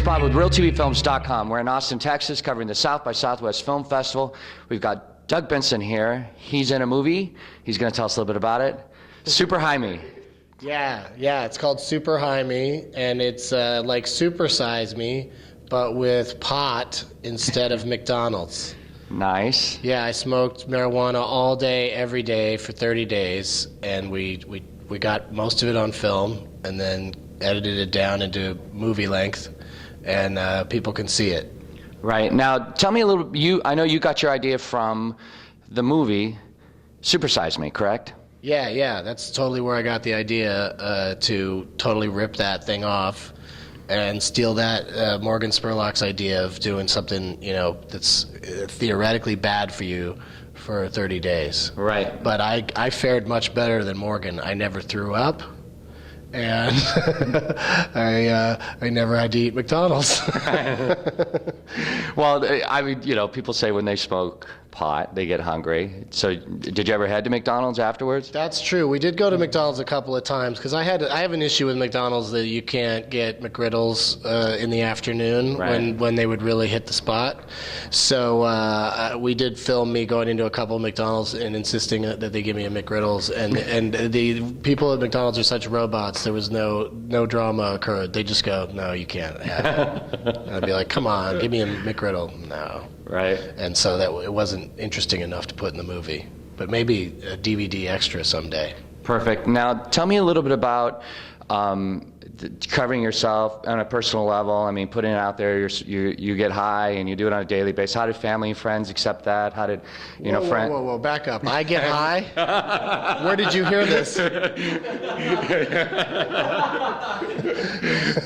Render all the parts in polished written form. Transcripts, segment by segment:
is Bob with RealTVFilms.com. We're in Austin, Texas, covering the South by Southwest Film Festival. We've got Doug Benson here. He's in a movie. He's going to tell us a little bit about it. Super High Me. Yeah, it's called Super High Me, and it's like Super Size Me, but with pot instead of McDonald's. Nice. Yeah, I smoked marijuana all day, every day for 30 days, and we got most of it on film, and then edited it down into movie length, and people can see it. Right. Now, tell me a little, I know you got your idea from the movie Super Size Me, correct? Yeah, that's totally where I got the idea to totally rip that thing off and steal that Morgan Spurlock's idea of doing something, that's theoretically bad for you for 30 days. Right. But I fared much better than Morgan. I never threw up, and I never had to eat McDonald's. Well, I mean, people say when they smoke pot, they get hungry. So did you ever head to McDonald's afterwards? That's true. We did go to McDonald's a couple of times because I have an issue with McDonald's that you can't get McGriddles in the afternoon, right, when they would really hit the spot. So we did film me going into a couple of McDonald's and insisting that they give me a McGriddles, and the people at McDonald's are such robots. There was no drama occurred. They just go, "No, you can't have it." And I'd be like, "Come on, give me a McGriddle." No. Right. And so that it wasn't interesting enough to put in the movie, but maybe a DVD extra someday. Perfect. Now, tell me a little bit about covering yourself on a personal level. I mean, putting it out there. You get high and you do it on a daily basis. How did family and friends accept that? How did friends? Whoa! Back up. I get high. Where did you hear this?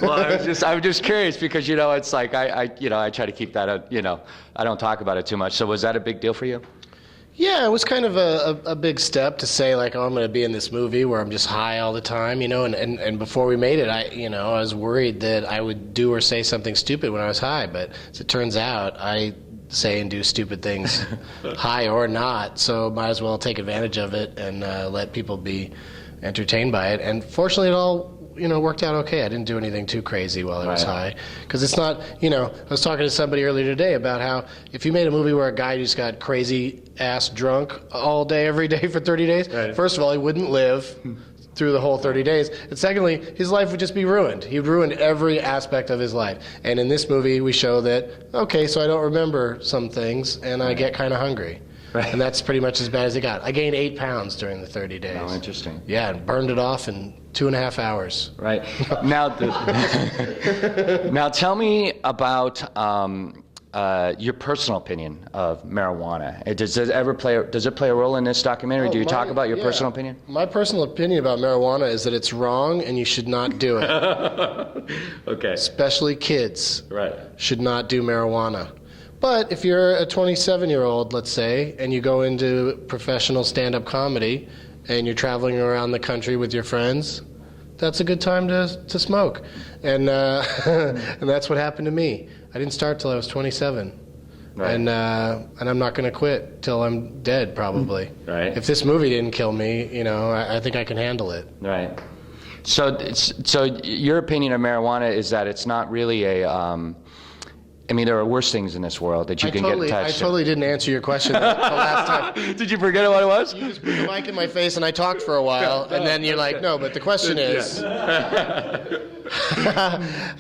Well, I was just curious because it's like I try to keep that I don't talk about it too much. So was that a big deal for you? Yeah, it was kind of a big step to say, like, oh, I'm going to be in this movie where I'm just high all the time, and before we made it, I was worried that I would do or say something stupid when I was high, but as it turns out, I say and do stupid things, high or not, so might as well take advantage of it and let people be entertained by it, and fortunately it all worked out okay. I didn't do anything too crazy while I was high. Because it's not, I was talking to somebody earlier today about how if you made a movie where a guy just got crazy ass drunk all day, every day for 30 days, right, first of all, he wouldn't live through the whole 30 days. And secondly, his life would just be ruined. He'd ruin every aspect of his life. And in this movie, we show that, okay, so I don't remember some things, and I get kind of hungry. Right. And that's pretty much as bad as it got. I gained 8 pounds during the 30 days. Oh, interesting. Yeah, and burned it off in 2.5 hours. Right. Now, now tell me about your personal opinion of marijuana. Does it play a role in this documentary? Do you talk about your personal opinion? My personal opinion about marijuana is that it's wrong and you should not do it. Okay. Especially kids. Right. Should not do marijuana. But if you're a 27-year-old, let's say, and you go into professional stand-up comedy and you're traveling around the country with your friends, that's a good time to smoke. And and that's what happened to me. I didn't start till I was 27. Right. And I'm not going to quit till I'm dead, probably. Right. If this movie didn't kill me, I think I can handle it. Right. So your opinion of marijuana is that it's not really a... there are worse things in this world that you can get attached to. I totally didn't answer your question the last time. Did you forget what it was? You just put the mic in my face and I talked for a while, and then you're like, no, but the question is,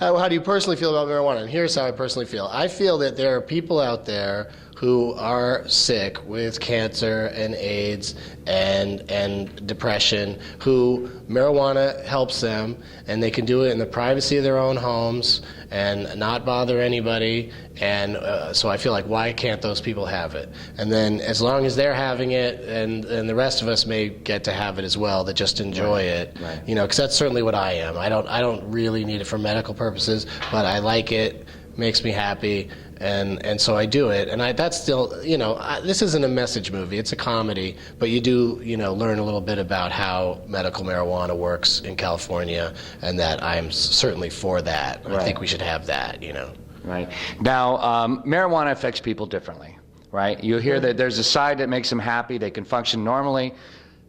how do you personally feel about marijuana? And here's how I personally feel. I feel that there are people out there who are sick with cancer and AIDS and depression, who marijuana helps them, and they can do it in the privacy of their own homes and not bother anybody. And so I feel like, why can't those people have it? And then as long as they're having it, and the rest of us may get to have it as well, that just enjoy it. Right. Because that's certainly what I am. I don't really need it for medical purposes, but I like it, makes me happy. And so I do it, and that's still, this isn't a message movie, it's a comedy, but you do, learn a little bit about how medical marijuana works in California, and that I'm certainly for that. Right. I think we should have that, Right. Now, marijuana affects people differently, right? You hear that there's a side that makes them happy, they can function normally,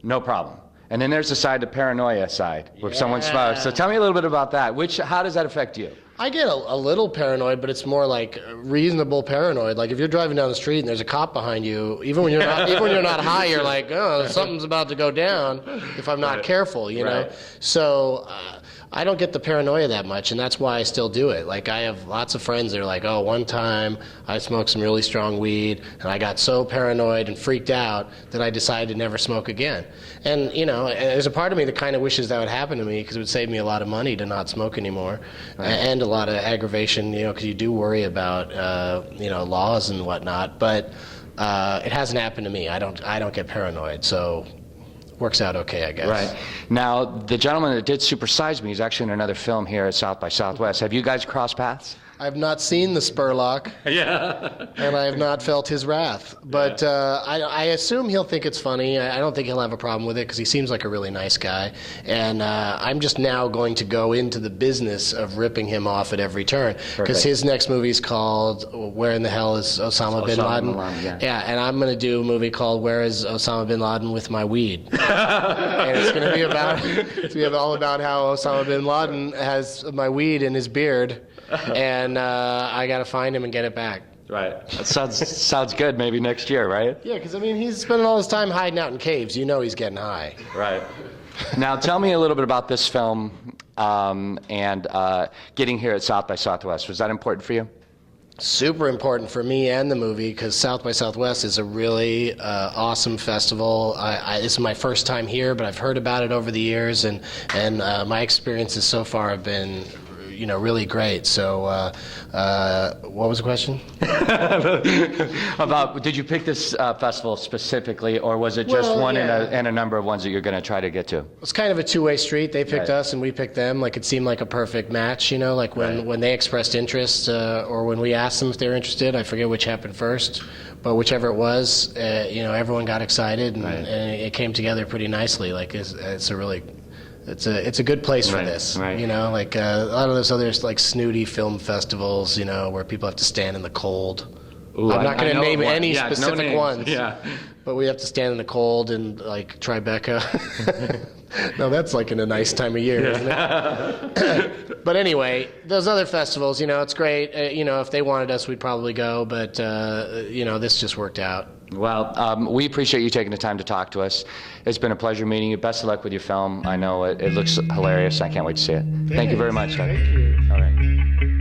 no problem. And then there's the paranoia side, where someone smokes. So tell me a little bit about that. How does that affect you? I get a little paranoid, but it's more like reasonable paranoid. Like if you're driving down the street and there's a cop behind you, even when you're not high, you're like, oh, something's about to go down if I'm not careful, you know. So I don't get the paranoia that much, and that's why I still do it. Like I have lots of friends that are like, oh, one time I smoked some really strong weed, and I got so paranoid and freaked out that I decided to never smoke again. And you know, there's a part of me that kind of wishes that would happen to me because it would save me a lot of money to not smoke anymore, and a lot of aggravation, you know, because you do worry about you know, laws and whatnot. But it hasn't happened to me. I don't get paranoid, so works out okay, I guess. Right. Now, the gentleman that did Super Size Me is actually in another film here at South by Southwest. Have you guys crossed paths? I've not seen the Spurlock, and I have not felt his wrath. But I assume he'll think it's funny. I don't think he'll have a problem with it because he seems like a really nice guy. And I'm just now going to go into the business of ripping him off at every turn because his next movie's called Where in the Hell is Osama Bin Laden? Yeah, and I'm going to do a movie called Where is Osama Bin Laden with My Weed? And it's going to be all about how Osama Bin Laden has my weed in his beard. And I got to find him and get it back. Right. That sounds good. Maybe next year, right? Yeah, because I mean, he's spending all his time hiding out in caves. You know, he's getting high. Right. Now, tell me a little bit about this film and getting here at South by Southwest. Was that important for you? Super important for me and the movie because South by Southwest is a really awesome festival. This is my first time here, but I've heard about it over the years, and my experiences so far have been, you know, really great. So what was the question? About, did you pick this festival specifically, or was it just one in a number of ones that you're going to try to get to? It's kind of a two-way street. They picked us and we picked them. Like it seemed like a perfect match, you know, like when they expressed interest or when we asked them if they were interested. I forget which happened first, but whichever it was, you know, everyone got excited and it came together pretty nicely. Like it's a really... It's a good place for this, you know, like a lot of those other like snooty film festivals, you know, where people have to stand in the cold. Ooh, I'm not going to name any specific ones, but we have to stand in the cold and like Tribeca. No, that's like in a nice time of year, isn't it? But anyway, those other festivals, you know, it's great. You know, if they wanted us, we'd probably go, but you know, this just worked out. Well, we appreciate you taking the time to talk to us. It's been a pleasure meeting you. Best of luck with your film. I know it looks hilarious. I can't wait to see it. Thank you very much, Doug. Thank you. All right.